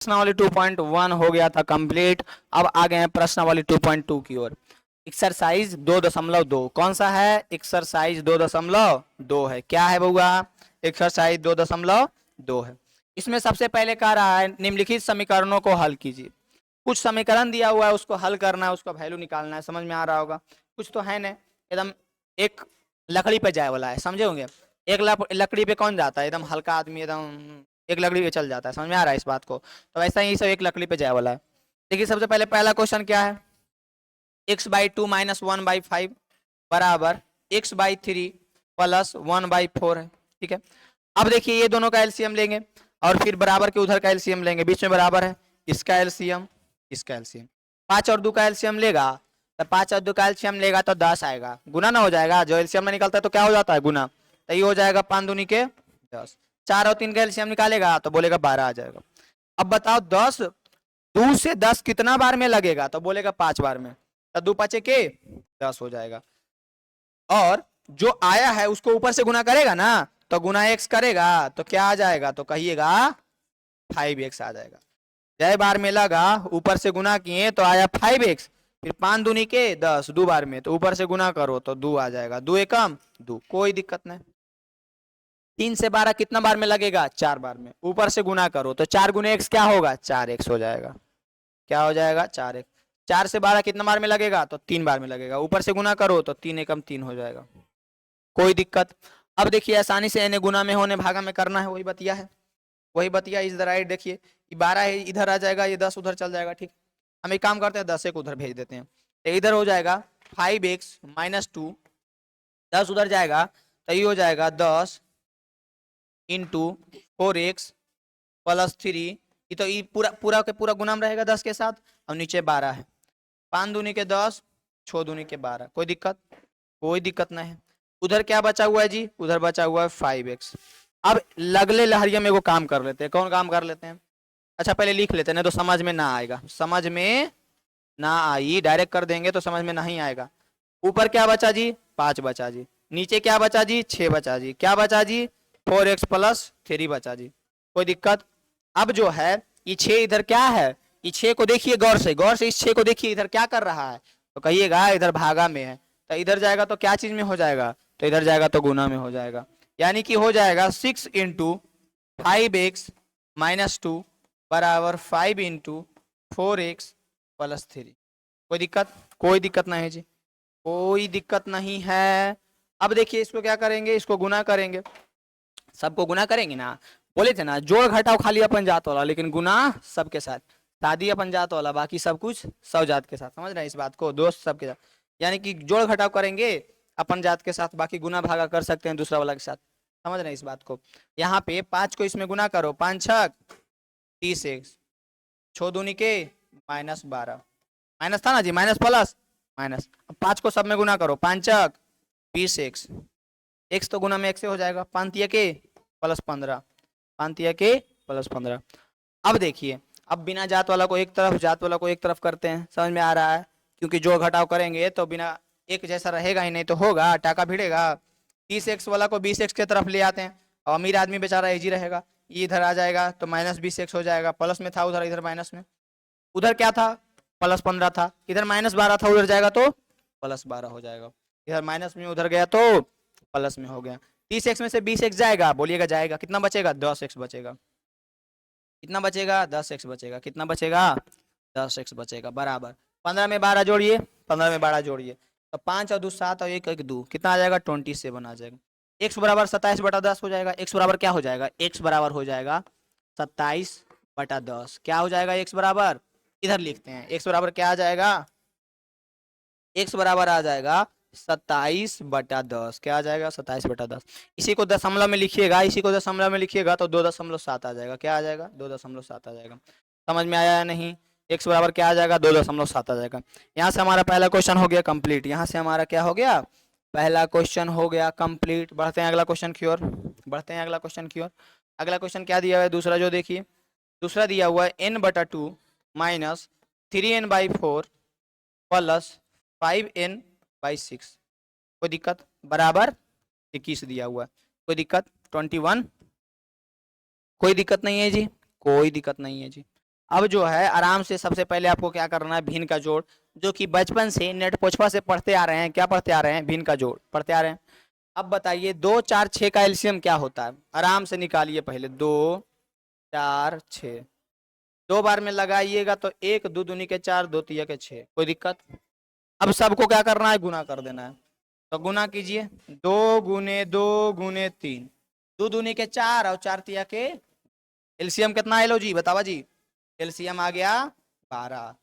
प्रश्नावली 2.1 हो गया था कंप्लीट। अब आ गए हैं प्रश्नावली 2.2 की ओर। एक्सरसाइज 2.2 कौन सा है? एक्सरसाइज 2.2 है। क्या है बउआ? एक्सरसाइज 2.2 है। इसमें सबसे पहले कह रहा है निम्नलिखित समीकरणों को हल कीजिए। कुछ समीकरण दिया हुआ है, उसको हल करना है, उसका वैल्यू निकालना है। समझ में आ रहा होगा? कुछ तो है नहीं, एकदम एक लकड़ी पे जाए वाला है, समझे होंगे। एक लकड़ी पे कौन जाता है? एकदम हल्का आदमी एकदम एक लकड़ी पे चल जाता है। समझ में आ रहा है इस बात को? तो वैसा ही सब एक लकड़ी पे जाए वाला है। देखिए सबसे पहले पहला क्वेश्चन क्या है? x/2 - 1/5 बराबर x/3 प्लस 1/4 है। ठीक है। अब देखिए ये दोनों का एलसीएम लेंगे और फिर बराबर के उधर का एलसीएम लेंगे। बीच में बराबर है, इसका एलसीएम इसका एलसीएम। 5 और 2 का एलसीएम लेगा तो 5 और 2 का एलसीएम लेगा तो 10 आएगा। गुना ना हो जाएगा, जो एलसीएम में निकलता है तो क्या हो जाता है? गुना। तो ये हो जाएगा 5 दूनी के 10। 4 और 3 का एलसीएम निकालेगा तो बोलेगा 12 आ जाएगा। अब बताओ 10 2 से 10 कितना बार में लगेगा? तो बोलेगा 5 बार में। तो 2 5 के 10 हो जाएगा। और जो आया है उसको ऊपर से गुना करेगा ना, तो गुना x करेगा तो क्या आ जाएगा? तो कहिएगा 5x आ जाएगा। जय बार में लगा, ऊपर से गुना किए तो आया 5x। फिर 5 दूनी के 10, 2 बार में तो ऊपर से गुना करो तो 2 आ जाएगा। 2 एकम 2, कोई दिक्कत नहीं। 3 से 12 कितना बार में लगेगा? 4 बार में। ऊपर से गुना करो तो 4 गुने x क्या होगा? 4x हो जाएगा। क्या हो जाएगा? 4x। 4 से 12 कितना बार में लगेगा? तो 3 बार में लगेगा। ऊपर से गुना करो तो 3 एकम 3 हो जाएगा। कोई दिक्कत? अब देखिए आसानी से इन्हें गुना में होने भागा में करना है, वही बतिया है। वही बतिया इस राइट। देखिए 12 है इधर आ जाएगा, ये 10 उधर चल जाएगा। ठीक, हम एक काम करते हैं 10 एक उधर भेज देते हैं तो इधर हो जाएगा 5x - 2। 10 उधर जाएगा तो ये हो जाएगा 10 इंटू 4x प्लस 3। ये तो ये पूरा पूरा के पूरा गुना में रहेगा 10 के साथ। और नीचे 12 है। 5 दूनी के 10, 6 दूनी के 12। कोई दिक्कत? कोई दिक्कत नहीं है। उधर क्या बचा हुआ है जी? उधर बचा हुआ है 5x। अब लगले लहरिया में वो काम कर लेते हैं। कौन काम कर लेते हैं? अच्छा पहले लिख लेते हैं, नहीं तो समझ में ना आएगा। समझ में ना आई डायरेक्ट कर देंगे तो समझ में नहीं आएगा। ऊपर क्या बचा जी? 5 बचा जी। नीचे क्या बचा जी? 6 बचा जी। क्या बचा जी? 4x प्लस 3 बचा जी। कोई दिक्कत? अब जो है ये 6 इधर क्या है? ये 6 को देखिए गौर से, गौर से इस 6 को देखिए इधर क्या कर रहा है? तो कहिएगा इधर भागा में है। तो इधर जाएगा तो क्या चीज में हो जाएगा? तो इधर जाएगा तो गुना में हो जाएगा। यानी कि हो जाएगा 6 इंटू 5x - 2 बराबर 5 इंटू 4x प्लस 3। कोई दिक्कत? कोई दिक्कत नहीं है जी, कोई दिक्कत नहीं है। अब देखिए इसको क्या करेंगे? इसको गुना करेंगे। सबको गुना करेंगे ना। बोले थे ना जोड़ घटाओ खाली अपन जात वाला, लेकिन गुना सबके साथ। शादी अपन जात वाला, बाकी सब कुछ सब जात के साथ। समझ रहे हैं इस बात को? दोस्त सबके साथ। यानी कि जोड़ घटाव करेंगे अपन जात के साथ, बाकी गुना भागा कर सकते हैं दूसरा वाला के साथ। समझ रहे हैं इस बात को? यहाँ पे 5 को इसमें गुना करो, 5 छक 30x, 6 दूनी के -12। माइनस था ना जी, माइनस प्लस माइनस। अब 5 को सब में गुना करो, 5 चक 20x। x तो गुना में x से हो जाएगा। 5 तिया के प्लस 15, 5 तिया के प्लस 15। अब देखिए, अब बिना जात वाला को एक तरफ, जात वाला को एक तरफ करते हैं। समझ में आ रहा है? क्योंकि जोड़ घटाव करेंगे तो बिना एक जैसा रहेगा ही नहीं, तो होगा टाका भिड़ेगा। 30x वाला को 20x के तरफ ले आते हैं और अमीर आदमी बेचारा इजी रहेगा। ये इधर आ जाएगा तो -20x हो जाएगा। प्लस में था उधर, इधर माइनस में। उधर क्या था? +15 था। इधर -12 था, उधर जाएगा तो +12 हो जाएगा। इधर माइनस में उधर गया तो प्लस में हो गया। 30x में से 20x जाएगा, बोलिएगा जाएगा। कितना बचेगा? 10x बचेगा। कितना बचेगा? 10x बचेगा। कितना बचेगा? 10x बचेगा। बराबर 15 में 12 जोड़िए, 15 में 12 जोड़िए तो 5 और 2 7 और 1 1 2 कितना आ जाएगा? 27 आ जाएगा। x बराबर 27/10 हो जाएगा। x बराबर क्या हो जाएगा? x बराबर हो जाएगा 27/10। क्या हो जाएगा x बराबर? इधर लिखते हैं x बराबर क्या आ जाएगा? x बराबर आ जाएगा 27/10। क्या आ जाएगा? 27/10। इसी को दशमलव में लिखिएगा, इसी को दशमलव में लिखिएगा तो 2.7 आ जाएगा। क्या आ जाएगा? 2.7 आ जाएगा। समझ में आया या नहीं? x बराबर क्या आ जाएगा? 2.7 आ जाएगा। यहाँ से हमारा पहला क्वेश्चन हो गया कंप्लीट। यहाँ से हमारा क्या हो गया? पहला क्वेश्चन हो गया कंप्लीट। बढ़ते हैं अगला क्वेश्चन की ओर, बढ़ते हैं अगला क्वेश्चन की ओर। अगला क्वेश्चन क्या दिया हुआ है? दूसरा जो देखिए, दूसरा दिया हुआ है n/2 minus 3n/4 plus 5n/6। कोई दिक्कत? बराबर 21 दिया हुआ है। कोई दिक्कत? 21। कोई दिक्कत नहीं है जी, कोई दिक्कत नहीं है जी। अब जो है आराम से सबसे पहले आपको क्या करना है, भिन्न का जोड़, जो कि बचपन से नेट पोछपा से पढ़ते आ रहे हैं। क्या पढ़ते आ रहे हैं? भिन्न का जोड़ पढ़ते आ रहे हैं। अब बताइए 2 4 6 का एलसीएम क्या होता है? आराम से निकालिए पहले। 2 4 6 दो बार में लगाइएगा तो 1 2 दूनी के 4 2 तिया के 6। कोई दिक्कत? अब सबको क्या करना है? गुना कर देना है। तो गुना कीजिए। 2 गुने 2 गुने 3, 2 दूनी के 4 और 4 तिया के एलसीएम कितना है? लो जी बतावा जी। एलसीएम आ गया 12।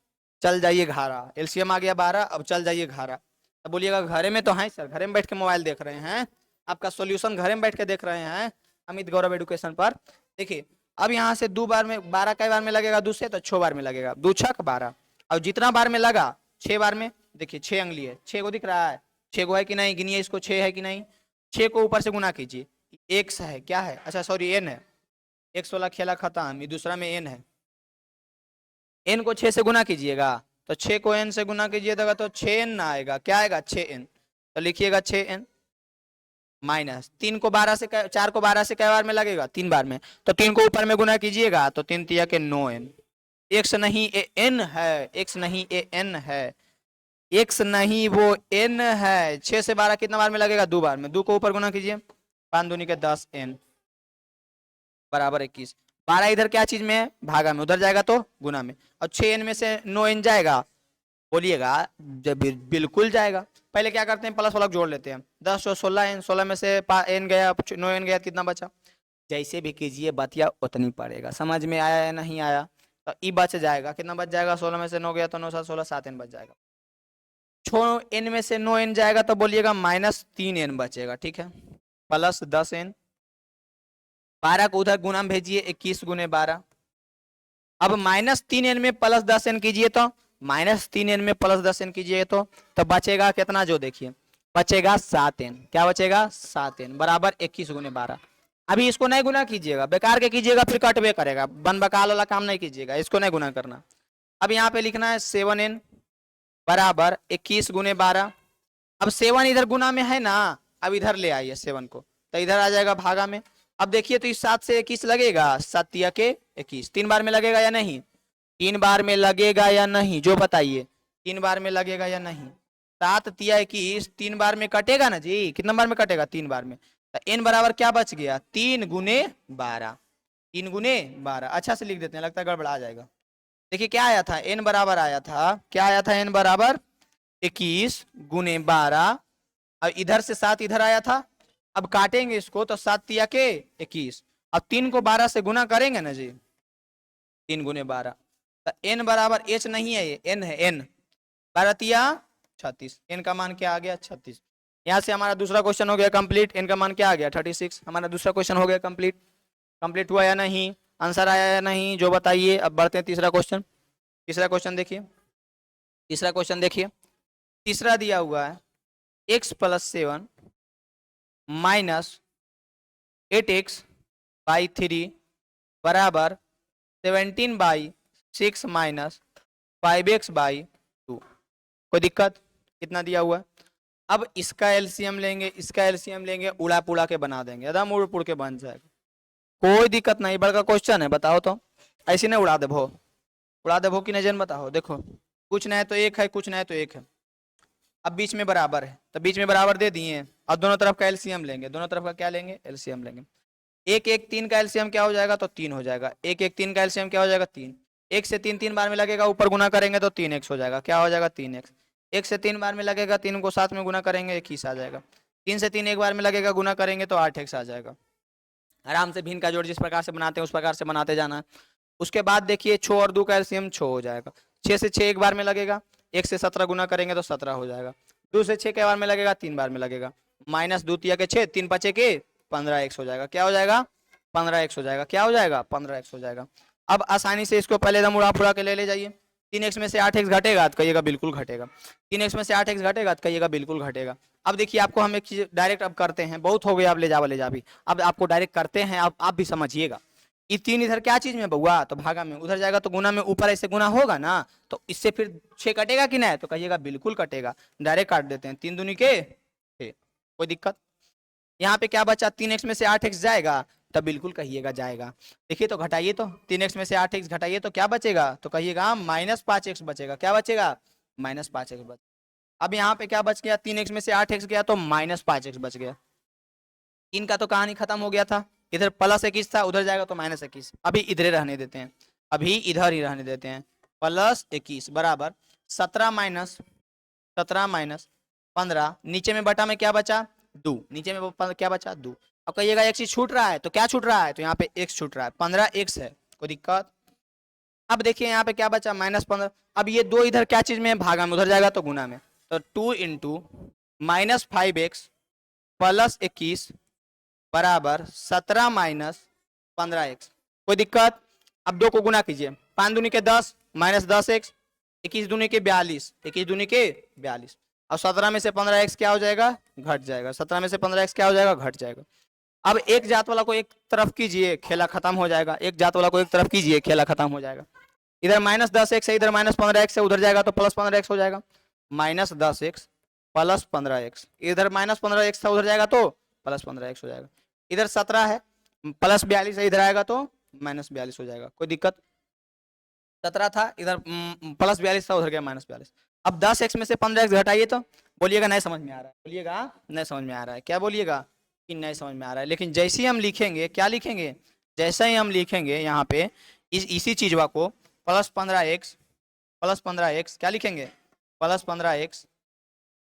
चल जाइए घारा। एलसीएम आ गया 12। अब चल जाइए घारा। अब बोलिएगा घरे में तो है सर, घरे में बैठ के मोबाइल देख रहे हैं, आपका सॉल्यूशन घरे में बैठ के देख रहे हैं अमित गौरव एजुकेशन पर। देखिए अब यहाँ से 2 बार में 12 कई बार में लगेगा? 2 से तो 6 बार में लगेगा। 2 छक 12 और जितना बार में लगा 6 बार में। देखिए 6 अंगली है, 6 को दिख रहा है? 6 को है कि नहीं? गिनिए इसको, 6 है कि नहीं? 6 को ऊपर से गुना कीजिए। एक्स है, क्या है? अच्छा सॉरी एन है। एक्स वाला खेला खत्म, ये दूसरा में एन है। एन को 6 से गुना कीजिएगा तो 6 को एन से गुना कीजिएगा तो 6n ना आएगा। क्या आएगा? 6n। तो लिखिएगा 6n माइनस 3 को 12 से 4 को 12 से कई बार में लगेगा? 3 बार में। तो 3 को ऊपर में गुना कीजिएगा तो 3 तिया के 9n। एक्स नहीं ए एन है, एक्स नहीं ए एन है, एक्स नहीं वो n है। 6 से 12 कितना बार में लगेगा? 2 बार में। 2 को ऊपर गुना कीजिए, 5 दूनी के 10n बराबर 21। 12 इधर क्या चीज में है? भागा में, उधर जाएगा तो गुना में। और 6n में से 9n जाएगा? बोलिएगा जब बिल्कुल जाएगा। पहले क्या करते हैं? प्लस वाला जोड़ लेते हैं। 10 और 16n, 16 में से n गया, 9n गया, कितना बचा? जैसे भी कीजिए बतिया उतनी पड़ेगा। समझ में आया या नहीं आया? तो ई बच जाएगा। कितना बच जाएगा? 16 में से 9 गया तो 9 7 16 7n बच जाएगा। 6n में से 9n जाएगा तो बोलिएगा -3n बचेगा। ठीक है, प्लस 10n। 12 को उधर गुना में भेजिए, 21 गुने 12। अब -3n में प्लस 10n कीजिए तो -3n में प्लस 10n कीजिए तो बचेगा कितना? जो देखिए बचेगा 7n। क्या बचेगा? 7n बराबर 21 गुने 12। अभी इसको नहीं गुना कीजिएगा, बेकार के कीजिएगा फिर कटवे करेगा। बन बकाल वाला काम नहीं कीजिएगा, इसको नहीं गुना करना। अब यहाँ पे लिखना है 7n बराबर 21 गुने 12। अब 7 इधर गुना में है ना, अब इधर ले आइए 7 को, तो इधर आ जाएगा भागा में। अब देखिए तो इस 7 से 21 लगेगा, 7 तिया के 21। 3 बार में लगेगा या नहीं? 3 बार में लगेगा या नहीं? जो बताइए, 3 बार में लगेगा या नहीं? 7 तिया 21 3 बार में कटेगा ना जी? कितना बार में कटेगा? 3 बार में। तो n बराबर क्या बच गया? 3 गुने 12। 3 गुने 12। अच्छा से लिख देते हैं, लगता है गड़बड़ा जाएगा। देखिए क्या आया था? n बराबर आया था, क्या आया था? n बराबर 21 गुने 12 और इधर से 7 इधर आया था। अब काटेंगे इसको तो 7 तिया के 21। अब 3 को 12 से गुना करेंगे ना जी, 3 गुने 12। तो n बराबर h नहीं है, ये n है। n 12 तिया 36। n का मान क्या आ गया? 36। यहाँ से हमारा दूसरा क्वेश्चन हो गया कंप्लीट। n का मान क्या आ गया? 36। हमारा दूसरा क्वेश्चन हो गया कंप्लीट। कंप्लीट हुआ या नहीं? आंसर आया या नहीं? जो बताइए। अब बढ़ते हैं तीसरा क्वेश्चन। तीसरा क्वेश्चन देखिए, तीसरा क्वेश्चन देखिए। तीसरा दिया हुआ है x + 7 - 8x/3 बराबर 17/6 - 5x/2। कोई दिक्कत? कितना दिया हुआ है? अब इसका एलसीएम लेंगे, इसका एलसीएम लेंगे, उड़ा पुड़ा के बना देंगे, एकदम उड़ पुड़ के बन जाएगा। कोई दिक्कत नहीं, बड़का क्वेश्चन है। बताओ तो ऐसे नहीं उड़ा देभो, उड़ा देभो कि नहीं जन बताओ। देखो कुछ नहीं तो एक है, कुछ नहीं तो एक है। अब बीच में बराबर है तो बीच में बराबर दे दिए और दोनों तरफ का एलसीएम लेंगे। दोनों तरफ का क्या लेंगे? एलसीएम लेंगे। 1 1 3 का एलसीएम क्या हो जाएगा? तो 3 हो जाएगा। 1 1 3 का एलसीएम क्या हो जाएगा? 3। 1 से 3 3 बार में लगेगा, ऊपर गुना करेंगे तो 3x हो जाएगा। क्या हो जाएगा? 3x। 1 से 3 बार में लगेगा, 3 को साथ में गुना करेंगे 21 आ जाएगा। 3 से 3 एक बार में लगेगा, गुना करेंगे तो 8x आ जाएगा। आराम से भिन्न का जोड़ जिस प्रकार से बनाते हैं उस प्रकार से बनाते जाना है। उसके बाद देखिए 6 और 2 का एलसीएम 6 हो जाएगा। 6 से 6 एक बार में लगेगा, 1 से 17 गुना करेंगे तो 17 हो जाएगा। 2 से 6 के बार में लगेगा, 3 बार में लगेगा। -2 तिया के 6, 3 5 के 15x हो जाएगा। क्या हो जाएगा? 15x हो जाएगा। क्या हो जाएगा? 15x हो जाएगा। अब आसानी से इसको पहले एकदम उड़ा फुड़ा के ले जाइए। 3x में से 8x घटेगा तो कहिएगा बिल्कुल घटेगा। 3x में से 8x घटेगा तो कहिएगा बिल्कुल घटेगा। अब देखिए आपको हम एक चीज डायरेक्ट अब करते हैं, बहुत हो गया अब ले जा भी। अब आपको डायरेक्ट करते हैं, आप भी समझिएगा। ये 3 इधर क्या चीज में बउआ? तो भागा में। उधर जाएगा तो गुना में, ऊपर ऐसे गुना होगा ना, तो इससे फिर 6 कटेगा कि नहीं? तो कहिएगा बिल्कुल कटेगा। डायरेक्ट काट देते हैं। 3 दूनी के 6। कोई दिक्कत? यहाँ पे क्या बचा? 3x में से 8x जाएगा तब बिल्कुल कहिएगा जाएगा। देखिए तो घटाइए तो 3x में से 8x घटाइए तो क्या बचेगा, तो कहिएगा -5x बचेगा। क्या बचेगा, -5x बच। अब यहाँ पे क्या बच गया, 3x में से 8x गया तो -5x बच गया। इनका तो कहानी खत्म हो गया था, इधर +21 था, उधर जाएगा तो -21। अभी इधर रहने देते हैं, अभी इधर ही रहने देते हैं। +21 बराबर 17 - 15, नीचे में बटा में क्या बचा 2, नीचे में क्या बचा 2। अब कहिएगा एक चीज छूट रहा है, तो क्या छूट रहा है, तो यहाँ पे x छूट रहा है, 15x है, कोई दिक्कत। अब देखिए यहाँ पे क्या बचा -15। अब ये 2 इधर क्या चीज में है, भागा में, उधर जाएगा तो गुना में, तो 2 × -5x + 21 बराबर 17 - 15x। कोई दिक्कत। अब 2 को गुना कीजिए, 5 दूनी के 10 -10x, 21 दूनी के 42, 21 दूनी के 42। अब 17 में से 15x क्या हो जाएगा, घट जाएगा। 17 में से 15x क्या हो जाएगा, घट जाएगा। अब एक जात वाला को एक तरफ कीजिए, खेला खत्म हो जाएगा। एक जात वाला को एक तरफ कीजिए, खेला खत्म हो जाएगा। इधर -10x है, इधर -15x है, उधर जाएगा तो +15x हो जाएगा। -10x + 15x, इधर -15x था, उधर जाएगा तो +15x हो जाएगा। इधर 17 है, +42 है, इधर आएगा तो -42 हो जाएगा। कोई दिक्कत। 17 था, इधर +42 था, उधर गया -42। अब 10x में से 15x घटाइए तो बोलिएगा नहीं समझ में आ रहा है, बोलिएगा नहीं समझ में आ रहा है। क्या बोलिएगा कि नहीं समझ में आ रहा है। लेकिन जैसे ही हम लिखेंगे, क्या लिखेंगे, जैसे ही हम लिखेंगे यहाँ पे इसी चीजवा को +15x क्या लिखेंगे, +15x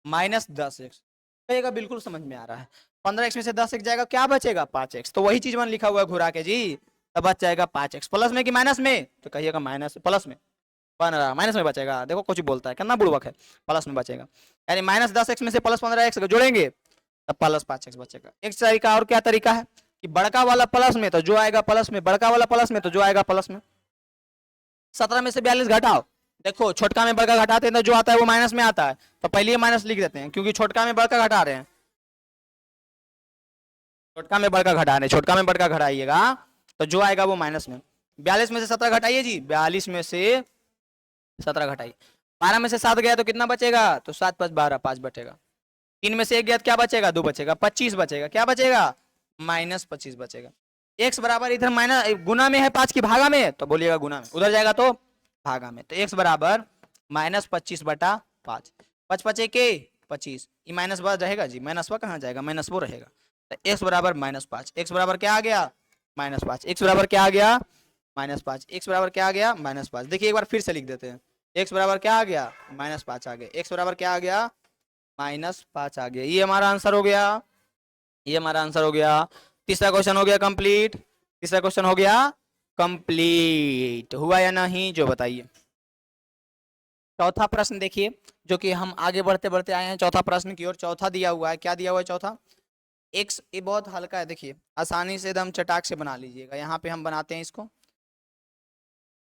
-10x, कहिएगा बिल्कुल समझ में आ रहा है। 15x में से 10x जाएगा, क्या बचेगा 5x, तो वही चीज मैंने लिखा हुआ है घुरा के जी, तब बच जाएगा 5x। प्लस में कि माइनस में, तो कहिएगा माइनस, प्लस में बन रहा, माइनस में बचेगा। देखो कुछ बोलता है, कितना बुड़बक है, प्लस में बचेगा। यानी -10x में से +15x जोड़ेंगे तब +5x बचेगा। एक तरीका और क्या तरीका है कि बड़का वाला प्लस में तो जो आएगा प्लस में, बड़का वाला प्लस में तो जो आएगा प्लस में। 17 में से 42 घटाओ, देखो छोटका में बड़का घटाते हैं तो जो आता है वो माइनस में आता है, तो पहले माइनस लिख देते हैं क्योंकि छोटका में बड़का घटा रहे हैं, छोटका में बड़का घटा रहे हैं, छोटका में बड़का घटाइएगा तो जो आएगा वो माइनस में। 42 में से 17 घटाइए जी, 42 में से 17 घटाइए। 12 में से 7 गया तो कितना बचेगा, तो 7 + 12 5 बचेगा। 3 में से 1 गया तो क्या बचेगा, 2 बचेगा, 25 बचेगा। क्या बचेगा, -25 बचेगा। x बराबर इधर माइनस गुना में है 5 की भागा में, तो बोलिएगा गुना में, उधर जाएगा तो भागा में, तो x बराबर -25/5। 5 5 के 25, ये माइनस वो रहेगा जी, माइनस वो कहाँ जाएगा, माइनस वो रहेगा, तो x बराबर -5। x बराबर क्या आ गया, -5। x बराबर क्या आ गया, -5। x बराबर क्या आ गया, -5। देखिए एक बार फिर से लिख देते हैं, x बराबर क्या आ गया, -5 आ गया। x बराबर क्या आ गया, -5 आ गया। ये हमारा आंसर हो गया, ये हमारा आंसर हो गया। तीसरा क्वेश्चन हो गया कंप्लीट, तीसरा क्वेश्चन हो गया कंप्लीट, हुआ या नहीं जो बताइए। चौथा प्रश्न देखिए, जो कि हम आगे बढ़ते बढ़ते आए हैं चौथा प्रश्न की ओर। चौथा दिया हुआ है, क्या दिया हुआ है चौथा, x, ये बहुत हल्का है, देखिए आसानी से एकदम चटाक से बना लीजिएगा। यहाँ पे हम बनाते हैं इसको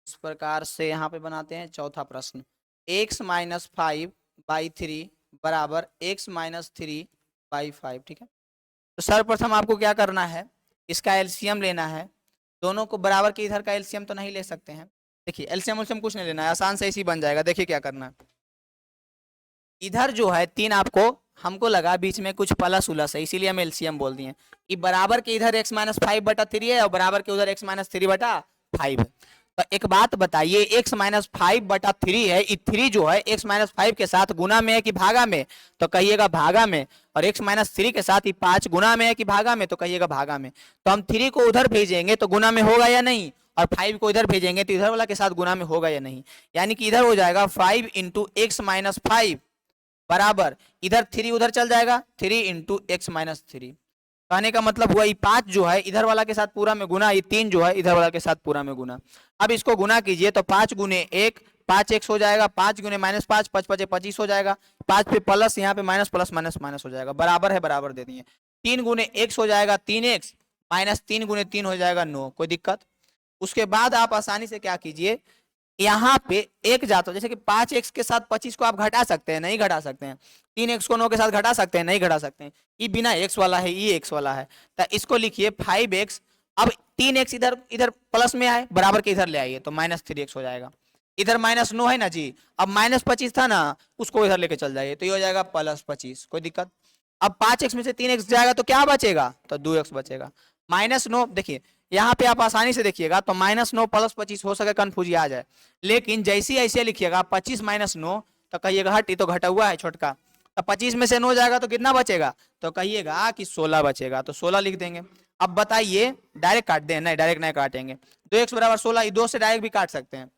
इस प्रकार से, यहाँ पे बनाते हैं चौथा प्रश्न, x - 5/3 बराबर x - 3/5। ठीक है, तो सर्वप्रथम आपको क्या करना है, इसका एलसीएम लेना है। दोनों को बराबर के इधर का एलसीएम तो नहीं ले सकते हैं, देखिए एलसीएम उलसीएम कुछ नहीं लेना है, आसान से इसी बन जाएगा। देखिए क्या करना है, इधर जो है 3 आपको, हमको लगा बीच में कुछ प्लस उलस है इसीलिए हम एलसीएम बोल दिए। ये बराबर के इधर x - 5/3 है और बराबर के उधर x - 3/5 है। तो एक बात बताइए, x - 5/3 है, ये 3 जो है x - 5 के साथ गुना में है कि भागा में, तो कहिएगा भागा में। और x - 3 के साथ ये 5 गुना में है कि भागा में, तो कहिएगा भागा में। तो हम 3 को उधर भेजेंगे तो गुना में होगा या नहीं, और 5 को इधर भेजेंगे तो इधर वाला के साथ गुना में होगा या नहीं। यानी कि इधर हो जाएगा 5 × x - 5 बराबर, इधर 3 उधर चल जाएगा, 3 × x - 3। कहने का मतलब हुआ ये 5 जो है इधर वाला के साथ पूरा में गुना, ये 3 जो है इधर वाला के साथ पूरा में गुना। अब इसको गुना कीजिए तो 5 × 1 5x हो जाएगा, 5 × -5 5 5 25 हो जाएगा, 5 पे प्लस यहाँ पे माइनस प्लस माइनस माइनस हो जाएगा, बराबर है बराबर दे दिए। 3 × x हो जाएगा 3x, -3 × 3 हो जाएगा 9, कोई दिक्कत। उसके बाद आप आसानी से क्या कीजिए, यहाँ पे एक जाता, जैसे कि 5x के साथ 25 को आप घटा सकते हैं, नहीं घटा सकते हैं। 3x को 9 के साथ घटा सकते हैं, नहीं घटा सकते हैं। ये बिना x वाला है, ये x वाला है, तो इसको लिखिए 5x। अब 3x इधर इधर प्लस में आए, बराबर के इधर ले आइए तो -3x हो जाएगा। इधर -9 है ना जी, अब -25 था ना, उसको इधर लेके चल जाइए तो ये हो जाएगा +25, कोई दिक्कत। अब 5x में से 3x जाएगा तो क्या बचेगा, तो 2x बचेगा। -9 देखिए यहाँ पे आप आसानी से देखिएगा तो -9 + 25 हो सके कंफ्यूज आ जाए, लेकिन जैसे ही ऐसे लिखिएगा 25 - 9 तो कहिएगा हट ये तो घटा हुआ है छोटका, तो 25 में से 9 जाएगा तो कितना बचेगा, तो कहिएगा कि 16 बचेगा, तो 16 लिख देंगे। अब बताइए डायरेक्ट काट दें, नहीं डायरेक्ट नहीं काटेंगे, 2x = 16, 2 से डायरेक्ट भी काट सकते हैं,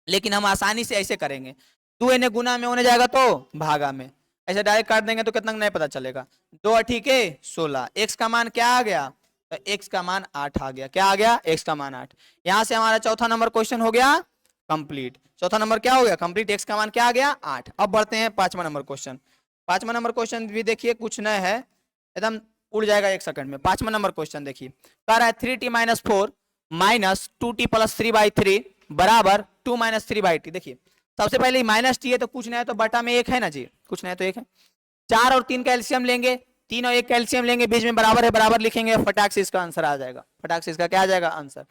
लेकिन हम आसानी से ऐसे करेंगे, 2 इन्हें गुना में होने जाएगा तो भागा में, ऐसे डायरेक्ट काट देंगे तो कितना नहीं पता चलेगा, 2 8 के 16, x का मान क्या आ गया, तो x का मान 8 आ गया, क्या आ गया, x का मान 8। यहां से हमारा चौथा नंबर क्वेश्चन हो गया कंप्लीट, चौथा नंबर क्या हो गया कंप्लीट, x का मान क्या आ गया 8। अब बढ़ते हैं पांचवा नंबर क्वेश्चन, पांचवा नंबर क्वेश्चन भी देखिए कुछ नया है, एकदम उड़ जाएगा एक सेकंड में। पांचवा नंबर क्वेश्चन देखिए कह रहा है 3t - 4 - 2t + 3/3 बराबर 2 - 3/t। देखिए सबसे पहले माइनस टी है तो कुछ नहीं है तो बटा में 1 है ना जी, कुछ नहीं है तो 1 है। 4 और 3 का एलसीएम लेंगे, 3 और 1 का एलसीएम लेंगे, बीच में बराबर है बराबर लिखेंगे, फटाक से इसका आंसर आ जाएगा, फटाक से इसका क्या आ जाएगा आंसर।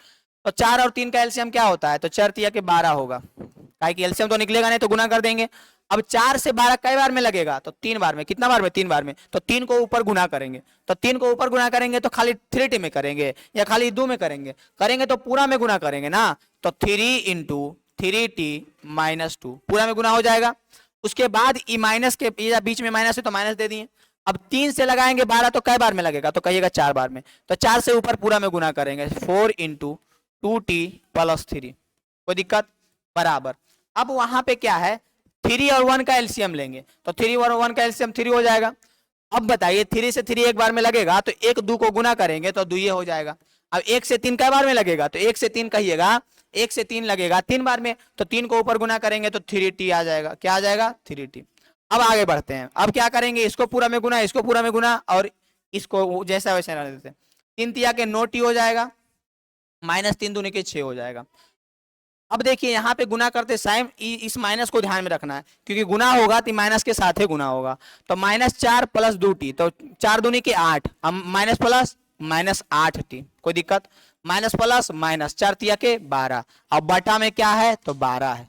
तो 4 और 3 का एलसीएम क्या होता है, तो 4 तिया के 12 होगा, काहे कि एलसीएम तो निकलेगा नहीं तो गुना कर देंगे। अब 4 से 12 कई बार में लगेगा, तो 3 बार में, कितना बार में, 3 बार में, तो 3 को ऊपर गुना करेंगे, तो 3 को ऊपर गुना करेंगे तो खाली 3t में करेंगे या खाली 2 में करेंगे, करेंगे तो पूरा में गुना करेंगे ना, तो 3 × 3t - 2 पूरा में गुना हो जाएगा। उसके बाद ई माइनस के ये बीच में माइनस है तो माइनस दे दिए। अब 3 से लगाएंगे 12 तो कई बार में लगेगा, तो कहिएगा 4 बार में, तो 4 से ऊपर पूरा में गुना करेंगे, 4 × 2t + 3, कोई दिक्कत बराबर। अब वहां पे क्या है 3 और 1 का एलसीएम लेंगे, तो 3 और 1 का एलसीएम 3 हो जाएगा। अब बताइए 3 से 3 एक बार में लगेगा तो 1 2 को गुना करेंगे तो 2 हो जाएगा। अब 1 से 3 कई बार में लगेगा, तो 1 से 3 कहिएगा, 1 से 3 लगेगा 3 बार में, तो 3 को ऊपर गुना करेंगे तो 3t आ जाएगा, क्या आ जाएगा 3t। अब आगे बढ़ते हैं, अब क्या करेंगे, इसको पूरा में गुना, इसको पूरा में गुना और इसको जैसा वैसा रहने देते हैं। 3 तिया के 9t हो जाएगा, -3 दूनी के 6 हो जाएगा। अब देखिए यहाँ पे गुना करते टाइम इस माइनस को ध्यान में रखना है, क्योंकि गुना होगा तो माइनस के साथ ही गुना होगा, तो -4 + 2t, तो 4 दूनी के 8, हम माइनस प्लस -8t, कोई दिक्कत, माइनस प्लस माइनस, 4 तिया के 12, अब बटा में क्या है तो 12 है,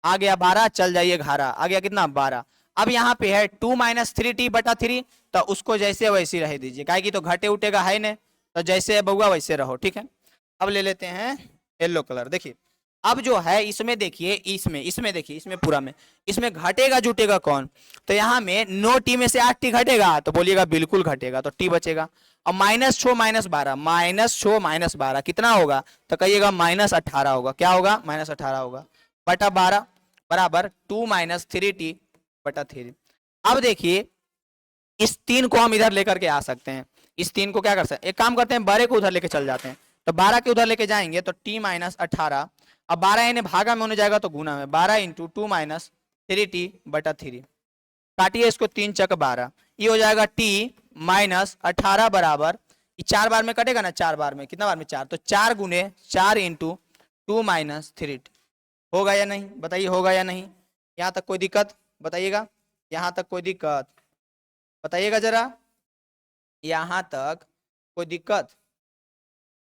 आ गया 12, चल जाइए 11, आ गया कितना 12। अब यहाँ पे है 2 - 3t / 3, तो उसको जैसे वैसे रह दीजिए, काहे कि तो घटे उठेगा है नहीं, तो जैसे है बउआ वैसे रहो, ठीक है। अब ले लेते हैं येलो कलर, देखिए अब जो है इसमें देखिए, इसमें देखिए, इसमें पूरा में, इसमें घटेगा जुटेगा कौन, तो यहाँ में 9t में से 8t घटेगा, तो बोलिएगा बिल्कुल घटेगा, तो t बचेगा। अब -6 - 12, -6 - 12 कितना होगा, तो कहिएगा -18 होगा, क्या होगा -18 होगा, बटा 12 बराबर 2 - 3t / 3। अब देखिए इस 3 को हम इधर लेकर के आ सकते हैं, इस 3 को क्या कर सकते हैं, एक काम करते हैं 12 को उधर लेके चल जाते हैं, तो 12 के उधर लेके जाएंगे तो t - 18, अब 12 इन्हें भागा में होने जाएगा तो गुना में, 12 × 2 - 3t / 3, काटिए इसको, 3 चक 12, ये हो जाएगा t - 18 बराबर, 4 बार में कटेगा ना, 4 बार में, कितना बार में 4, तो 4 × 4 × 2 - 3t, होगा या नहीं बताइए, होगा या नहीं, यहाँ तक कोई दिक्कत बताइएगा, यहाँ तक कोई दिक्कत बताइएगा जरा, यहाँ तक कोई दिक्कत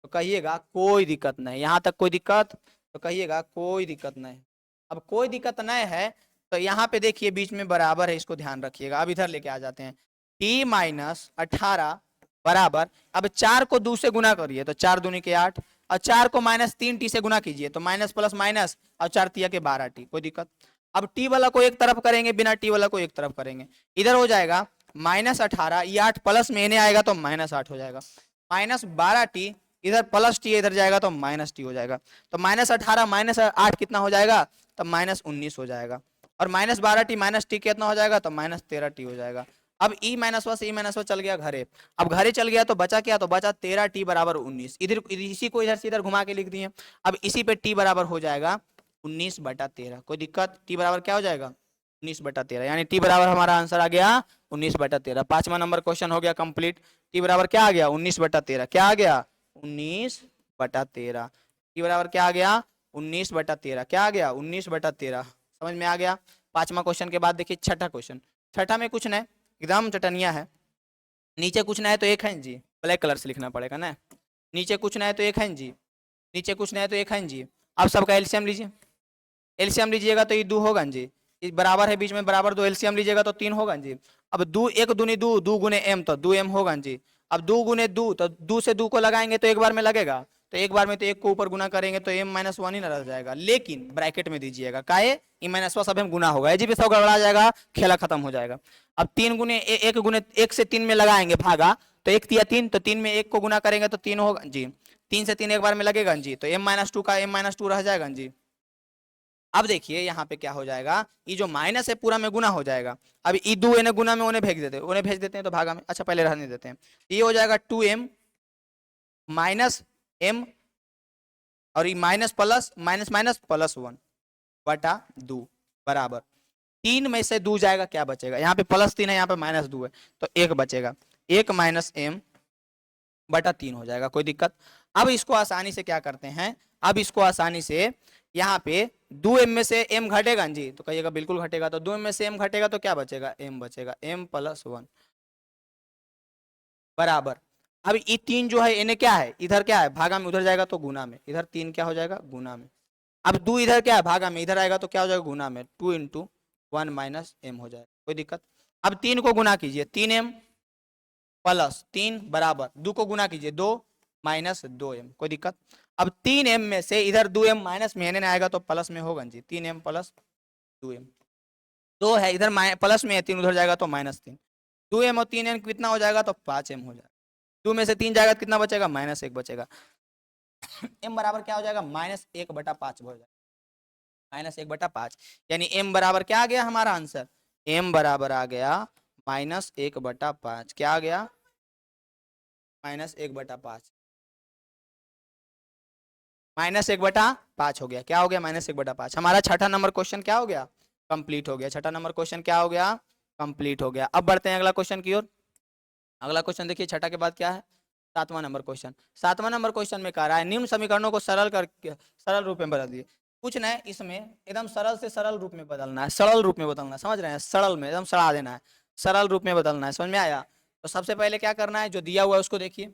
तो कहिएगा कोई दिक्कत नहीं, यहाँ तक कोई दिक्कत तो कहिएगा कोई दिक्कत नहीं। अब कोई दिक्कत नहीं है तो यहाँ पे देखिए बीच में बराबर है, इसको ध्यान रखिएगा। अब इधर लेके आ जाते हैं, t - 18 बराबर, अब 4 को 2 से गुना करिए तो 4 दूनी के 8, और 4 को -3t से गुना कीजिए तो माइनस प्लस माइनस, और 4 तिया के 12t, कोई दिक्कत। अब t वाला को एक तरफ करेंगे, बिना t वाला को एक तरफ करेंगे, इधर हो जाएगा -18, ये 8 प्लस में इन्हें आएगा तो -8 हो जाएगा, -12t, इधर प्लस टी इधर जाएगा तो -t हो जाएगा, तो -18 - 8 कितना हो जाएगा, तो -19 हो जाएगा, और -12t -t कितना हो जाएगा, तो -13t हो जाएगा। अब e -1 से e चल गया घरे, अब घरे चल गया तो बचा क्या, तो बचा 13t बराबर 19, इधर इसी को इधर से इधर घुमा के लिख दिए। अब इसी पे t बराबर हो जाएगा 19/13, कोई दिक्कत, t बराबर क्या हो जाएगा 19/13, यानी t बराबर हमारा आंसर आ गया 19/13। पांचवा नंबर क्वेश्चन हो गया कंप्लीट, t बराबर क्या आ गया 19/13, क्या आ गया 19/13, t बराबर क्या आ गया 19/13, क्या आ गया 19/13, समझ में आ गया। पांचवा क्वेश्चन के बाद देखिए छठा क्वेश्चन, छठा में कुछ नहीं, एकदम चटनिया है, नीचे कुछ नहीं है तो एक है जी, ब्लैक कलर से लिखना पड़ेगा ना, नीचे कुछ नहीं है तो एक है जी, नीचे कुछ नहीं है तो एक है जी। अब सबका एलसीएम लीजिए, एलसीएम लीजिएगा तो ये 2 होगा जी, ये बराबर है बीच में बराबर, 2 एलसीएम लीजिएगा तो 3 होगा जी। अब 2 1 दूनी 2, 2 × m तो 2m होगा जी, अब 2 गुने 2, तो 2 से 2 को लगाएंगे तो एक बार में लगेगा, तो एक बार में तो एक को ऊपर गुना करेंगे तो m-1 ही ना रह जाएगा, लेकिन ब्रैकेट में दीजिएगा काहे m-1 सब में गुना होगा, जी भी सब गड़बड़ा जाएगा, खेला खत्म हो जाएगा। अब 3 गुने एक गुने 1 से 3 में लगाएंगे भागा, तो 1 तिया 3, तो 3 में 1 को गुना करेंगे तो 3 होगा जी, 3 से 3 एक बार में लगेगा जी, तो m-2 का m-2 रह जाएगा जी। अब देखिए यहाँ पे क्या हो जाएगा, ये जो माइनस है पूरा में गुना हो जाएगा। अब ये 2 इन्हें गुना में उन्हें भेज देते हैं तो भागा में, अच्छा पहले रहने देते हैं, ये हो जाएगा 2m माइनस m, और ये minus plus minus minus plus 1 बटा 2 बराबर 3 में से 2 जाएगा, क्या बचेगा, यहाँ पे +3 है, यहाँ पे -2 है, तो 1 बचेगा, 1 माइनस m बटा 3 हो जाएगा, कोई दिक्कत। अब इसको आसानी से क्या करते हैं, अब इसको आसानी से यहाँ पे 2m में से m घटेगा जी, तो कहिएगा बिल्कुल घटेगा, तो 2m में से m घटेगा तो क्या बचेगा, m बचेगा, m + 1 बराबर। अब ये 3 जो है इन्हें क्या है, इधर क्या है भागा में, उधर जाएगा तो गुना में, इधर 3 क्या हो जाएगा गुना में। अब 2 इधर क्या है भागा में, इधर आएगा तो क्या हो जाएगा गुना में, 2 × 1 - m हो जाएगा, कोई दिक्कत। अब 3 को गुना कीजिए, 3m + 3 बराबर 2 को गुना कीजिए, 2 - 2m, कोई दिक्कत। अब 3m में से इधर 2m माइनस में आने आएगा तो प्लस में होगा जी, 3m + 2m, 2 है इधर प्लस में है, 3 उधर जाएगा तो -3, 2m और 3m कितना हो जाएगा तो 5m हो जाएगा, 2 में से 3 जाएगा तो कितना बचेगा, -1 बचेगा, m बराबर क्या हो जाएगा, -1/5 हो जाएगा, -1/5, यानी m बराबर क्या आ गया हमारा आंसर, m बराबर आ गया -1/5, क्या आ गया -1/5, -1/5 हो गया, क्या हो गया -1/5, हमारा छठा नंबर क्वेश्चन क्या हो गया, कंप्लीट हो गया, छठा नंबर क्वेश्चन क्या हो गया, कंप्लीट हो गया। अब बढ़ते हैं अगला क्वेश्चन की ओर। अगला क्वेश्चन देखिए छठा के बाद क्या है, 7वां नंबर क्वेश्चन। 7वां नंबर क्वेश्चन में कह रहा है निम्न समीकरणों को सरल रूप में बदल दिए। कुछ ना है इसमें, एकदम सरल से सरल रूप में बदलना है, सरल रूप में बदलना है, समझ रहे हैं, सरल में एकदम सड़ा देना है, सरल रूप में बदलना है, समझ में आया। तो सबसे पहले क्या करना है, जो दिया हुआ है उसको देखिए,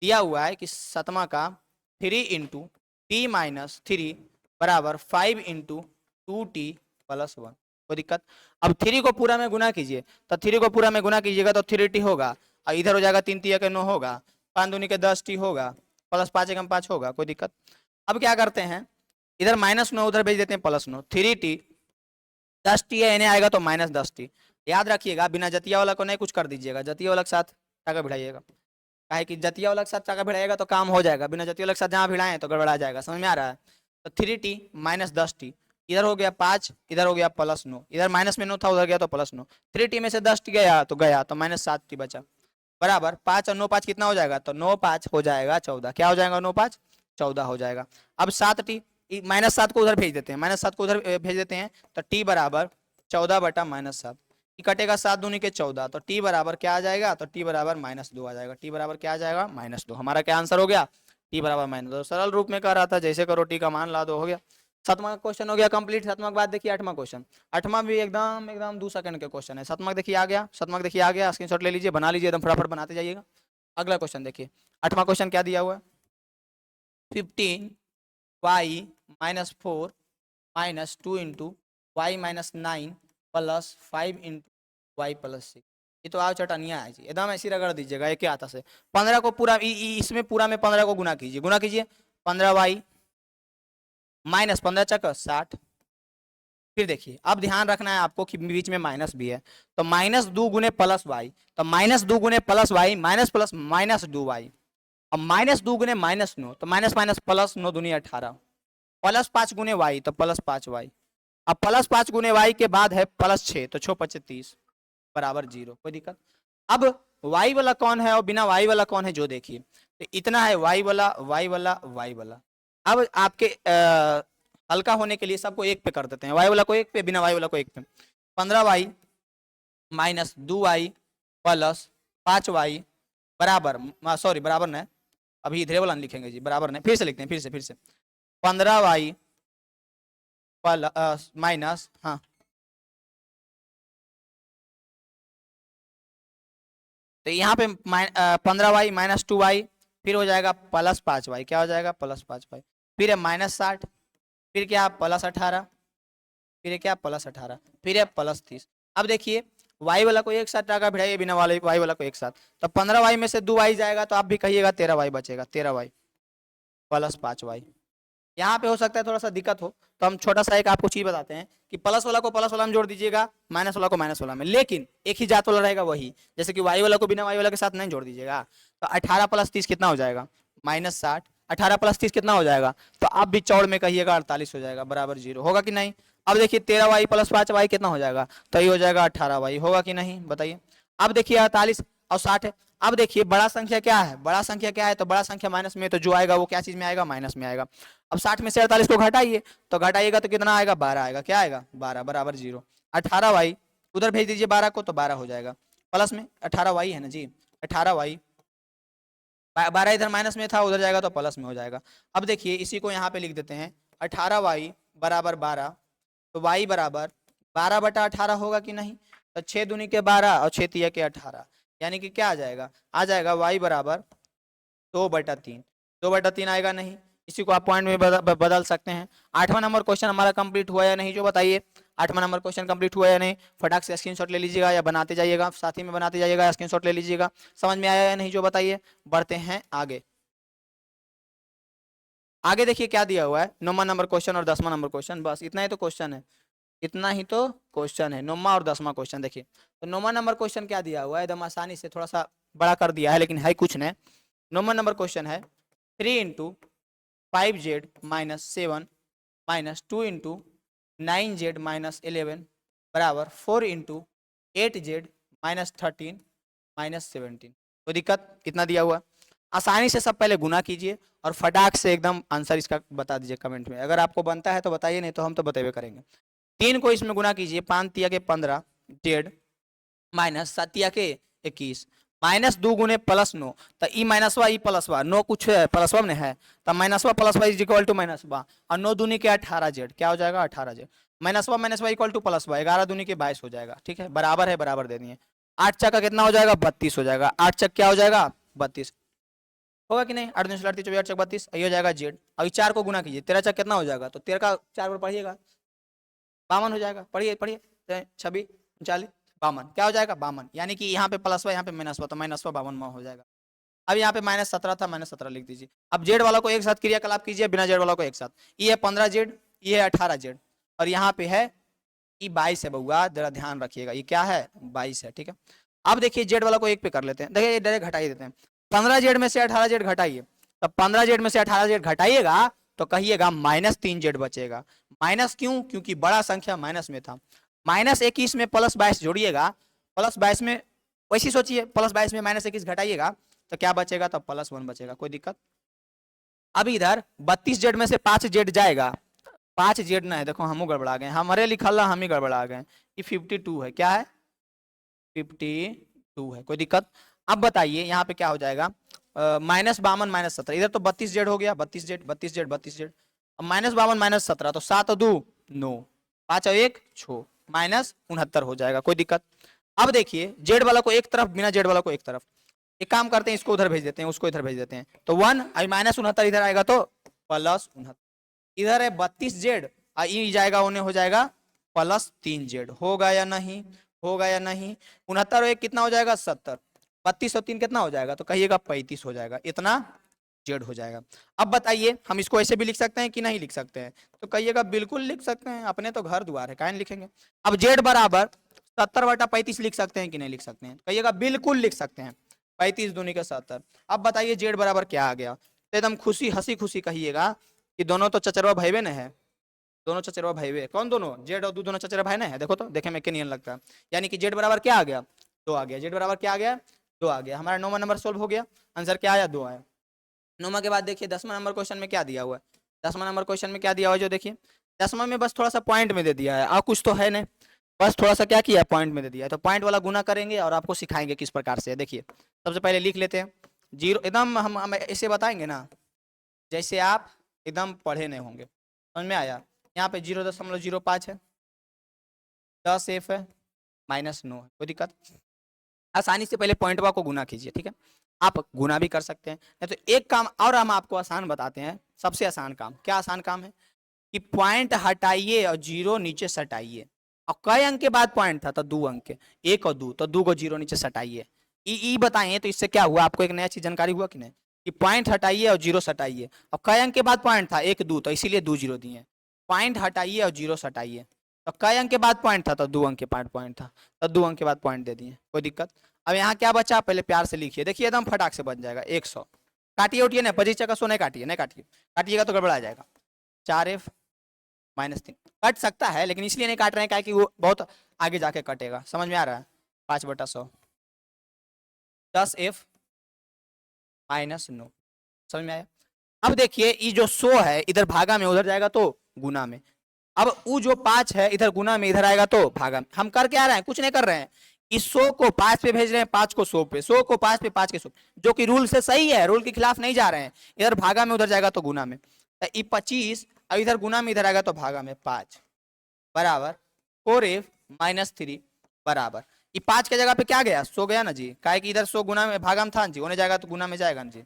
दिया हुआ है कि 7वां का 3 × t - 3 बराबर 5 × 2t + 1, कोई दिक्कत। अब 3 को पूरा में गुना कीजिए, तो 3 को पूरा में गुना कीजिएगा तो 3t होगा, और इधर हो जाएगा 3 × 3 = 9 होगा, 5 दूनी के 10t होगा, +5 × 5 होगा, कोई दिक्कत। अब क्या करते हैं, इधर -9 उधर भेज देते हैं +9, 3t 10t है, इन्हें आएगा तो -10t, याद रखिएगा बिना जतिया वाला को नहीं कुछ कर दीजिएगा, जतिया वाला के साथ टाका भिड़ाइएगा, काहे कि जतिया वाला के साथ टाका भिड़ाइएगा तो काम हो जाएगा, बिना जतिया वाला के साथ जहाँ भिड़ाएं तो गड़बड़ा जाएगा, समझ में आ रहा है। तो 3t - 10t, इधर हो गया 5, इधर हो गया +9, इधर माइनस में 9 था उधर गया तो +9, 3t में से 10t गया तो -7t बचा, बराबर 5 और 9 5 कितना हो जाएगा, तो 9 5 हो जाएगा 14, क्या हो जाएगा 9 5 14 हो जाएगा। अब 7t, -7 को उधर भेज देते हैं, -7 को उधर भेज देते हैं, तो t बराबर 14/-7, कटेगा 7 दूनी के 14, तो t बराबर क्या आ जाएगा, तो t बराबर -2 आ जाएगा, t बराबर क्या आ जाएगा -2, हमारा क्या आंसर हो गया, t बराबर -2। सरल रूप में कह रहा था, जैसे करो t का मान ला दो, हो गया। 7वां क्वेश्चन हो गया कंप्लीट। 7वां के बाद देखिए 8वां क्वेश्चन, 8वां भी एकदम एकदम 2 सेकंड के क्वेश्चन है। 7वां देखिए आ गया, 7वां देखिए आ गया, स्क्रीनशॉट ले लीजिए, बना लीजिए, एकदम फटाफट बनाते जाइएगा। अगला क्वेश्चन देखिए, 8वां क्वेश्चन क्या दिया हुआ है, 15y - 4 - 2 × y - 9 + 5 × y + 6, ये तो आओ चटनिया है जी, एकदम ऐसी रगड़ दीजिएगा एक आता से। 15 को पूरा इसमें पूरा में 15 को गुना कीजिए, गुना कीजिए, 15y - 15 × 60, फिर देखिए अब ध्यान रखना है आपको कि बीच में माइनस भी है, तो -2 गुने +y, तो -2 गुने +y माइनस प्लस -2y, अब -2 गुने -9, तो माइनस माइनस प्लस 9 दूनी 18, +5 गुने y तो +5y, अब +5 गुने y के बाद है +6, तो 6 × 5 = 30 बराबर 0, कोई दिक्कत। अब y वाला कौन है और बिना y वाला कौन है जो देखिए, तो इतना है y वाला y वाला y वाला। अब आपके हल्का होने के लिए सबको एक पे कर देते हैं, y वाला को एक पे, बिना y वाला को एक पे। 15y - 2y + 5y बराबर, सॉरी बराबर नहीं, अभी इधर वाला लिखेंगे जी, बराबर नहीं, फिर से लिखते हैं, फिर से 15y माइनस, हाँ तो यहाँ पे 15y - 2y, फिर हो जाएगा +5y, क्या हो जाएगा +5y, फिर है -60, फिर क्या +18, फिर क्या +18, फिर है +30। अब देखिए वाई वाला को एक साथ टाका भिड़ाइए बिना वाले वाई वाला को एक साथ, तो 15y में से 2y जाएगा तो आप भी कहिएगा 13y बचेगा, 13y प्लस 5y। यहाँ पे हो सकता है थोड़ा सा दिक्कत हो, तो हम छोटा सा एक आपको चीज बताते हैं कि प्लस वाला को प्लस वाला में जोड़ दीजिएगा, माइनस वाला को माइनस वाला में, लेकिन एक ही जात वाला रहेगा वही, जैसे कि वाई वाला को बिना वाई वाला के साथ नहीं जोड़ दीजिएगा। तो 18 प्लस 30 कितना हो जाएगा, -60। 18 प्लस 30 कितना हो जाएगा, तो आप भी चौड़ में कहिएगा 48 हो जाएगा, बराबर 0 होगा कि नहीं। अब देखिए 13y प्लस 5y कितना हो जाएगा, तो ये हो जाएगा 18y, होगा कि नहीं बताइए। अब देखिए 48 और 60 है। अब देखिए बड़ा संख्या क्या है, बड़ा संख्या क्या है, तो बड़ा संख्या माइनस में, तो जो आएगा वो क्या चीज में आएगा, माइनस में आएगा। अब 60 में से 48 को घटाइए, तो घटाइएगा तो कितना आएगा, 12 आएगा, क्या आएगा 12, बराबर 0। 18y उधर भेज दीजिए 12 को, तो 12 हो जाएगा, प्लस में 18y है ना जी, 18y, 12 इधर माइनस में था उधर जाएगा तो प्लस में हो जाएगा। अब देखिए इसी को यहाँ पे लिख देते हैं, 18y बराबर 12, तो y बराबर 12/18 होगा कि नहीं, तो 6 दूनी के 12 और 6 तिया के 18, यानी कि क्या आ जाएगा y बराबर 2/3, 2/3 आएगा नहीं। इसी को आप पॉइंट में बदल सकते हैं। 8वां नंबर क्वेश्चन हमारा कंप्लीट हुआ या नहीं, जो बताइए 8वां नंबर क्वेश्चन कंप्लीट हुआ या नहीं, फटाक से स्क्रीनशॉट ले लीजिएगा या बनाते जाइएगा, साथ ही में बनाते जाइएगा, स्क्रीनशॉट ले लीजिएगा। समझ में आया या नहीं, जो बताइए। बढ़ते हैं आगे। आगे देखिए क्या दिया हुआ है, 9वां नंबर क्वेश्चन और 10वां नंबर क्वेश्चन, बस इतना ही तो क्वेश्चन है, इतना ही तो क्वेश्चन है, 9वां और 10वां क्वेश्चन। देखिए तो 9वां नंबर क्वेश्चन क्या दिया हुआ है, एकदम आसानी से थोड़ा सा बड़ा कर दिया है, लेकिन है कुछ नहीं। 9वां नंबर क्वेश्चन है 3 × 5z - 7 - 2 × 9z - 11 बराबर 4 × 8z - 13 - 17। कोई दिक्कत, कितना दिया हुआ, आसानी से सब पहले गुना कीजिए और फटाक से एकदम आंसर इसका बता दीजिए कमेंट में। अगर आपको बनता है तो बताइए, नहीं तो हम तो बतेबे करेंगे। 3 को इसमें गुना कीजिए, 5 तिया के 15 जेड माइनस 7 तिया के 21 -2 गुने +9, तो ई माइनसवा ई प्लसवा, 9 कुछ प्लसवा में है, तो माइनसवा प्लसवा इज इक्वल टू माइनसवा, और 9 दूनी के 18 जेड, क्या हो जाएगा 18 जेड, माइनसवा माइनसवा इक्वल टू प्लसवा, 11 दूनी के 22 हो जाएगा। ठीक है, बराबर है, बराबर दे दिए। 8 चक का कितना हो जाएगा, 32 हो जाएगा, 8 चक क्या हो जाएगा 32, होगा कि नहीं, 8 दूनी 38 चक 32, ये हो जाएगा जेड। अभी 4 को गुना कीजिए, 13 चक कितना हो जाएगा, तो 13 का 4 पर पढ़िएगा 52 हो जाएगा, पढ़िए पढ़िए, 26 39 52, क्या हो जाएगा 52, यानी कि यहाँ पे प्लसवा यहाँ पे माइनसवा, तो माइनसवा 52 हो जाएगा। अब यहाँ पे -17 था, -17 लिख दीजिए। अब जेड वाला को एक साथ क्रियाकलाप कीजिए, बिना जेड वाला को एक साथ, ये है 15 जेड, ये है 18 जेड, और यहाँ पे है ये 22 है बउआ, जरा ध्यान रखिएगा, ये क्या है 22 है। ठीक है, अब देखिए जेड वाला को एक पे कर लेते हैं, देखिए डायरेक्ट घटाई देते हैं, 15 जेड में से 18 जेड घटाइए, तब 15 जेड में से 18 जेड घटाइएगा तो कहिएगा -3 जेड बचेगा। माइनस क्यों, क्योंकि बड़ा संख्या माइनस में था। -21 में +22 जोड़िएगा, +22 में वैसे सोचिए, +22 में -21 घटाइएगा तो क्या बचेगा, तो +1 बचेगा, कोई दिक्कत। अब इधर 32 जेड में से 5 जेड जाएगा, 5 जेड ना है, देखो हम गड़बड़ा गए, हमारे लिखल हम ही गड़बड़ा गए, ये 52 है, क्या है 52 है, कोई दिक्कत। अब बताइए यहाँ पे क्या हो जाएगा, -52 -17, इधर तो 32 जेड हो गया, 32 जेड 32 जेड 32 जेड, अब -52 -17, तो 7 और 2 9, 5 और 1 6, -69 हो जाएगा, कोई दिक्कत। अब देखिए जेड वाला को एक तरफ, बिना जेड वाला को एक तरफ, एक काम करते हैं, इसको उधर भेज देते हैं, उसको इधर भेज देते हैं, तो 1 -69 इधर आएगा तो +69, इधर है 32 जेड, ई जाएगा उन्हें हो जाएगा +3 जेड, होगा या नहीं, होगा या नहीं। 69 और 1 कितना हो जाएगा 70, 32 और 3 कितना हो जाएगा, तो कहिएगा 35 हो जाएगा, इतना जेड हो जाएगा। अब बताइए हम इसको ऐसे भी लिख सकते हैं कि नहीं लिख सकते हैं, तो कहिएगा बिल्कुल लिख सकते हैं, अपने तो घर द्वार है, काहे नहीं लिखेंगे। अब जेड बराबर 70/35 लिख सकते हैं कि नहीं लिख सकते हैं, कहिएगा बिल्कुल लिख सकते हैं, 35 दूनी का 70। अब बताइए जेड बराबर क्या आ गया, तो एकदम खुशी हंसी खुशी कहिएगा कि दोनों तो चचरवा भाईवे न है, दोनों चचरवा भाईवे, कौन दोनों, जेड और दू दोनों चचरवा भाई ना है, देखो तो देखे में के नियन लगता है, यानी कि जेड बराबर क्या आ गया 2 आ गया, जेड बराबर क्या आ गया 2 आ गया। हमारा 9वां नंबर सोल्व हो गया, आंसर क्या आया 2 आया। 9वां के बाद देखिए 10वां नंबर क्वेश्चन में क्या दिया हुआ है, 10वां नंबर क्वेश्चन में क्या दिया हुआ है, जो देखिए 10वां में बस थोड़ा सा पॉइंट में दे दिया है, और कुछ तो है नहीं, बस थोड़ा सा क्या किया पॉइंट में दे दिया है, तो पॉइंट वाला गुना करेंगे और आपको सिखाएंगे किस प्रकार से। देखिए सबसे पहले लिख लेते हैं, जीरो एकदम हम ऐसे बताएंगे ना जैसे आप एकदम पढ़े नहीं होंगे, समझ में आया। यहाँ पे 0.05 है, 10 एफ है, -9 है, कोई दिक्कत। आसानी से पहले पॉइंट को गुना कीजिए, ठीक है, आप गुना भी कर सकते हैं, नहीं तो एक काम और हम आपको आसान बताते हैं, सबसे आसान काम, क्या आसान काम है कि पॉइंट हटाइए और जीरो नीचे सटाइए, और कई अंक के बाद पॉइंट था तो 2 अंक के, 1 और 2, तो 2 को 0 नीचे से हटाइए। ई बताइए तो इससे क्या हुआ, आपको एक नया चीज जानकारी हुआ कि नहीं, कि पॉइंट हटाइए और 0 हटाइए। और कई अंक के बाद पॉइंट था 1 2, तो इसीलिए 2 0 दिए। पॉइंट हटाइए और 0 हटाइए, तो कई अंक के बाद पॉइंट था तो 2 अंक के बाद पॉइंट था, तो 2 अंक के बाद पॉइंट दे दिए, कोई दिक्कत। अब यहाँ क्या बचा, पहले प्यार से लिखिए, देखिए एकदम फटाक से बन जाएगा 100। काटिए उठिए ना, 25 का 100 नहीं काटिए, नहीं काटिए, काटिएगा तो गड़बड़ा जाएगा। 4f -3 कट सकता है, लेकिन इसलिए नहीं काट रहे हैं क्या कि वो बहुत आगे जाके कटेगा, समझ में आ रहा है। 5/100 10f -9, समझ में आया। अब देखिए ये जो 100 है इधर भागा में, उधर जाएगा तो गुना में। अब वो जो 5 है इधर गुना में, इधर आएगा तो भागा में। हम कर क्या रहे हैं, कुछ नहीं कर रहे हैं, इस 100 को 5 पे भेज रहे हैं, 5 को 100 पे, 100 को 5 पे, 5 के 100, जो कि रूल से सही है, रूल के खिलाफ नहीं जा रहे हैं। इधर भागा में, उधर जाएगा तो गुना में, तो ये 25 अब इधर गुना में, इधर आएगा तो भागा में, 5 बराबर 4f -3 बराबर, ये 5 के जगह पे क्या गया, 100 गया ना जी, काहे कि इधर 100 गुना में भागा में था जी, होने जाएगा तो गुना में जाएगा ना जी,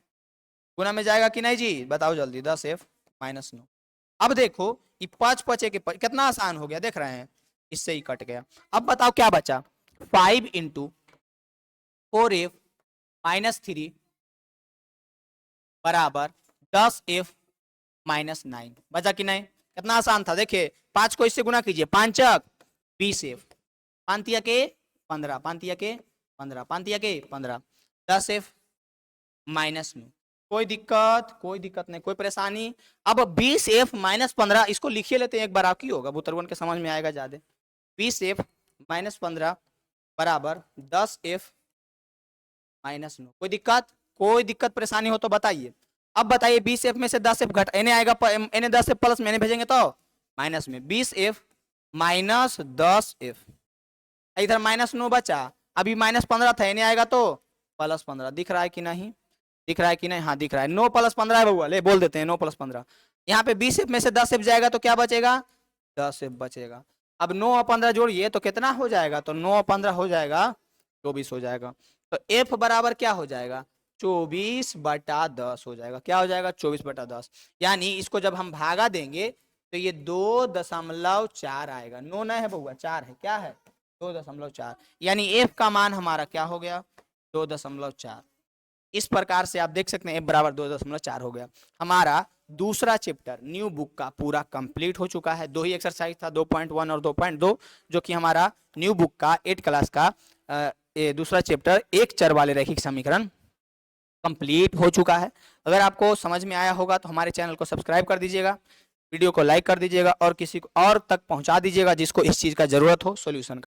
गुना में जाएगा कि नहीं जी, बताओ जल्दी। 10f -9। अब देखो ये 5 5 कितना आसान हो गया, देख रहे हैं, इससे ही कट गया। अब बताओ क्या बचा, 5 × 4f -3 बराबर 10f -9 बचा कि नहीं, कितना आसान था। देखिए 5 को इससे गुना कीजिए, 5 20f, 5 के 15, 5 के 15, 5 के 15, 10f -9। कोई दिक्कत, कोई दिक्कत नहीं, कोई परेशानी। अब 20f -15 इसको लिखिए लेते हैं एक बार, आपकी होगा बुतरवन के समझ में आएगा ज्यादा। 20f -15 बराबर 10f -9। कोई दिक्कत, कोई दिक्कत परेशानी हो तो बताइए। अब बताइए 20f में से 10f घट, एने आएगा, एने 10f प्लस में, एने भेजेंगे तो माइनस में, 20f -10f, इधर -9 बचा, अभी -15 था, एने आएगा तो +15। दिख रहा है कि नहीं, दिख रहा है कि नहीं, हाँ दिख रहा है। 9 + 15 है बउआ, ले बोल देते हैं 9 + 15। यहाँ पे 20f में से 10f जाएगा तो क्या बचेगा, 10f बचेगा। अब 9 और 15 जोड़िए तो कितना हो जाएगा, तो 9 और 15 हो जाएगा 24 हो जाएगा। तो f बराबर क्या हो जाएगा, 24/10 हो जाएगा। क्या हो जाएगा, 24/10। यानी इसको जब हम भागा देंगे तो ये 2.4 आएगा। 9 नहीं है बउआ, 4 है, क्या है 2.4, यानी f का मान हमारा क्या हो गया, 2.4। इस प्रकार से आप देख सकते हैं f बराबर 2.4 हो गया। हमारा दूसरा चैप्टर न्यू बुक का पूरा कंप्लीट हो चुका है। 2 ही एक्सरसाइज था, 2.1 और 2.2, जो कि हमारा न्यू बुक का 8 क्लास का दूसरा चैप्टर एक चर वाले रैखिक समीकरण कंप्लीट हो चुका है। अगर आपको समझ में आया होगा तो हमारे चैनल को सब्सक्राइब कर दीजिएगा, वीडियो को लाइक कर दीजिएगा और किसी को और तक पहुंचा दीजिएगा जिसको इस चीज़ का जरूरत हो सॉल्यूशन